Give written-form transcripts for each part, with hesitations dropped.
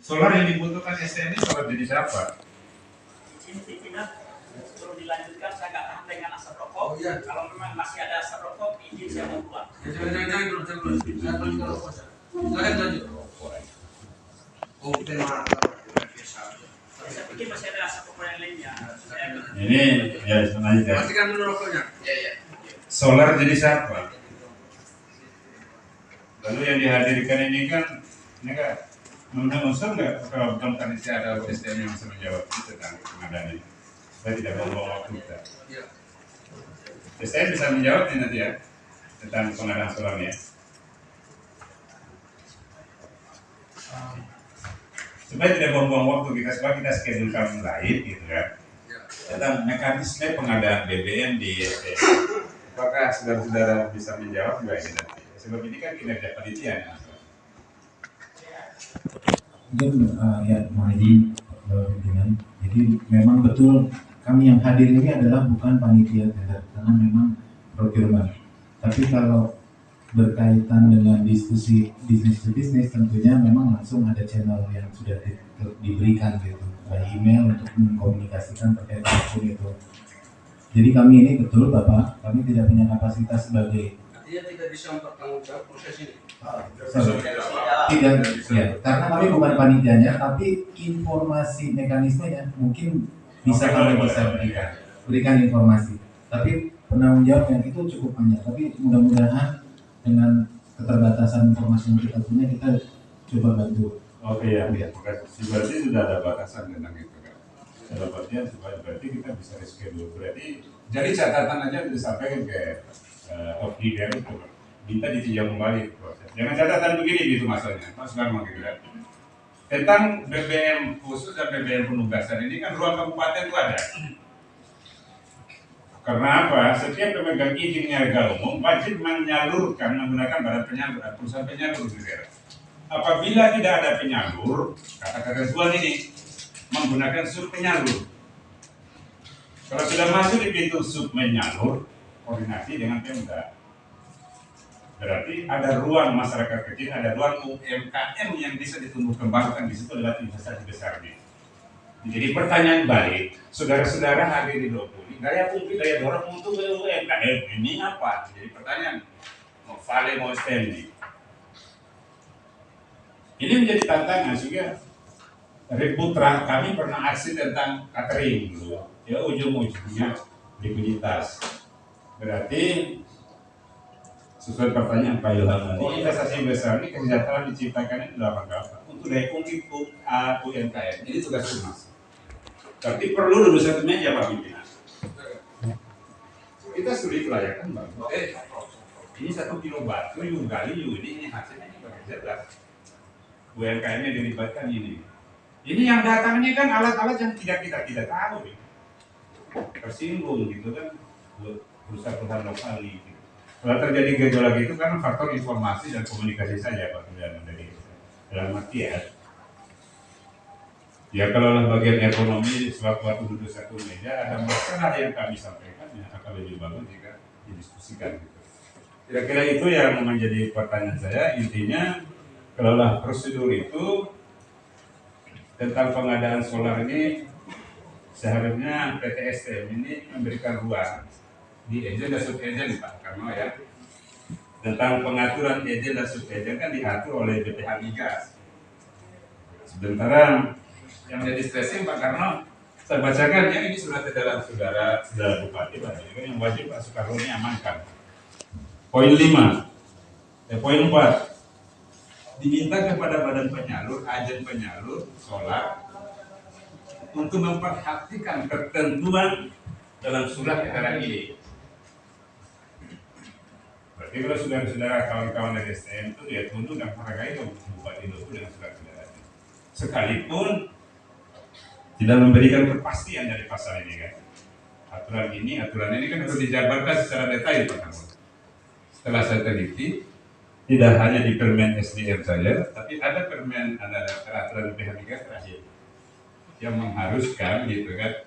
Solar yang dibutuhkan STM ini solar jenis apa? Ini pimpinan sebelum dilanjutkan saya nggak tahan dengan asap rokok. Oh, iya. Kalau memang masih ada asap rokok, izin saya mau keluar. Jangan dulu. Saya pergi ke rokok. Silakan lanjut. Oh, tema biasa. Saya pikir masih ada asap rokok yang lainnya. Ini ya sebenarnya Matikan dulu rokoknya. Iya. solar jenis apa? Lalu yang dihadirkan ini kan unsur nggak kalau belum panitia ada SDM yang bisa menjawab itu tentang pengadaan ini. Saya tidak mau bawa waktu kita. Iya. SDM bisa menjawab nih nanti ya tentang pengadaan solarnya. Supaya tidak buang-buang waktu kita, sebab kita schedule kami lain gitu kan. Tentang mekanisme pengadaan BBM di SDM. Apakah saudara-saudara bisa menjawab juga ini nanti? Sebab ini kan kinerja panitia ya. Mungkin ya mohon izin pimpinan. Jadi memang betul kami yang hadir ini adalah bukan panitia tender karena memang procurement. Tapi kalau berkaitan dengan diskusi bisnis to bisnis tentunya memang langsung ada channel yang sudah diberikan gitu by email untuk mengkomunikasikan terkait apapun itu. Jadi kami ini betul Bapak, kami tidak punya kapasitas sebagai Artinya tidak bisa mempertanggungjawab proses ini. tidak ya, karena kami bukan panitianya, tapi informasi mekanismenya mungkin bisa kami bisa berikan informasi. Tapi penanggung jawab yang itu cukup banyak. Tapi mudah-mudahan dengan keterbatasan informasi yang kita punya kita coba bantu. Oke ya, berarti sudah ada batasan tentang itu kan. Dapatnya supaya berarti kita bisa reschedule. Berarti jadi catatan aja disampaikan ke Oki dia itu minta ditinjau kembali proses. Jangan catatan begini gitu masalahnya, Mas Garma gitu kan. Tentang BBM khusus dan BBM penugasan ini kan ruang kabupaten itu ada. Karena apa? Setiap pemegang izin niaga umum wajib menyalurkan menggunakan badan penyalur, perusahaan penyalur di daerah. Apabila tidak ada penyalur, kata ketentuan ini menggunakan sub penyalur. Kalau sudah masuk di pintu sub menyalur, koordinasi dengan Pemda. Berarti ada ruang masyarakat kecil, ada ruang UMKM yang bisa ditumbuh kembangkan di situ lewat investasi besar ini. Jadi pertanyaan balik, saudara-saudara hadir di Lopuli, daya publik, daya dorong untuk UMKM ini apa? Jadi pertanyaan, mau vale mau STEM ini. Ini menjadi tantangan juga. Putra kami pernah aksi tentang catering dulu, ya ujung-ujungnya likuiditas. Berarti sesuai pertanyaan Pak Ilham tadi, investasi besar ini kesejahteraan diciptakan itu dalam rangka apa? Untuk daya publik UMKM. Ini tugas Humas. Tapi perlu dulu satu meja Pak Pimpinan. Kita sulit kelayakan Bang. Ini 1 kilo batu, yuk gali, yuk ini hasilnya ini pakai jelas. UMKM-nya dilibatkan ini. Ini yang datangnya kan alat-alat yang tidak tahu. Tersinggung gitu kan perusahaan-perusahaan lokal gitu. Kalau terjadi gejolak itu kan faktor informasi dan komunikasi saja Pak Pimpinan dari dalam arti ya kalau bagian ekonomi sewaktu waktu duduk satu meja ada masalah yang kami sampaikan ya akan lebih bagus jika didiskusikan gitu. Kira-kira itu yang menjadi pertanyaan saya. Intinya kalaulah prosedur itu tentang pengadaan solar ini seharusnya PT STM ini memberikan ruang di ejen dan sub ejen Pak Karno ya. Tentang pengaturan ejen dan sub ejen kan diatur oleh BPH Migas. Sementara yang jadi stressing Pak Karno, saya bacakan ya ini surat edaran saudara Bupati Pak, ini yang wajib Pak Soekarno ini amankan. Poin 5, poin 4. Diminta kepada badan penyalur, agen penyalur solar untuk memperhatikan ketentuan dalam surat edaran ini. Berarti kalau saudara-saudara kawan-kawan dari STM itu ya tunduk dan menghargai Bupati itu dengan surat edaran ini. Sekalipun tidak memberikan kepastian dari pasal ini kan. Aturan ini kan harus dijabarkan secara detail Pak. Setelah saya teliti, tidak hanya di Permen SDM saja, tapi ada peraturan BPH Migas terakhir yang mengharuskan gitu kan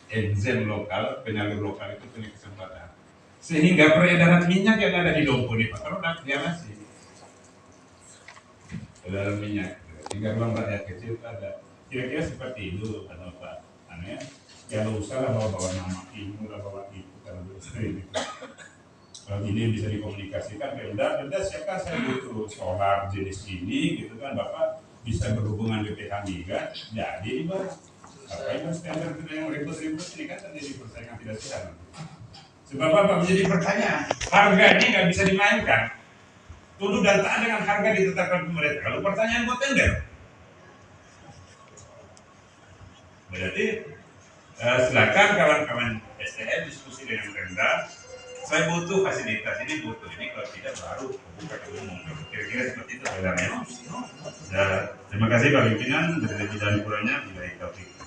ejen lokal, penyalur lokal itu punya kesempatan. Sehingga peredaran minyak yang ada di Dompo nih Pak, kalau dia masih peredaran minyak. Sehingga ruang rakyat kecil itu ada. Kira-kira seperti itu atau Pak Ane. Ya lo usah lah bawa nama ibu lah bawa ibu kalau gitu. Kalau ini bisa dikomunikasikan Pemda siapa saya butuh solar jenis ini gitu kan Bapak bisa berhubungan BPH Migas jadi dibayar. Apa yang standar yang ribut-ribut ini kan terjadi persaingan tidak sehat. Sebab apa menjadi pertanyaan harga ini nggak bisa dimainkan. Tunduk dan taat dengan harga ditetapkan pemerintah. Kalau pertanyaan buat tender, berarti silakan kawan-kawan STM diskusi dengan Pemda. Saya butuh fasilitas ini kalau tidak baru buka ke umum. Kira-kira seperti itu sebenarnya. Terima kasih Pak Pimpinan dari lebih dan kurangnya bila topik.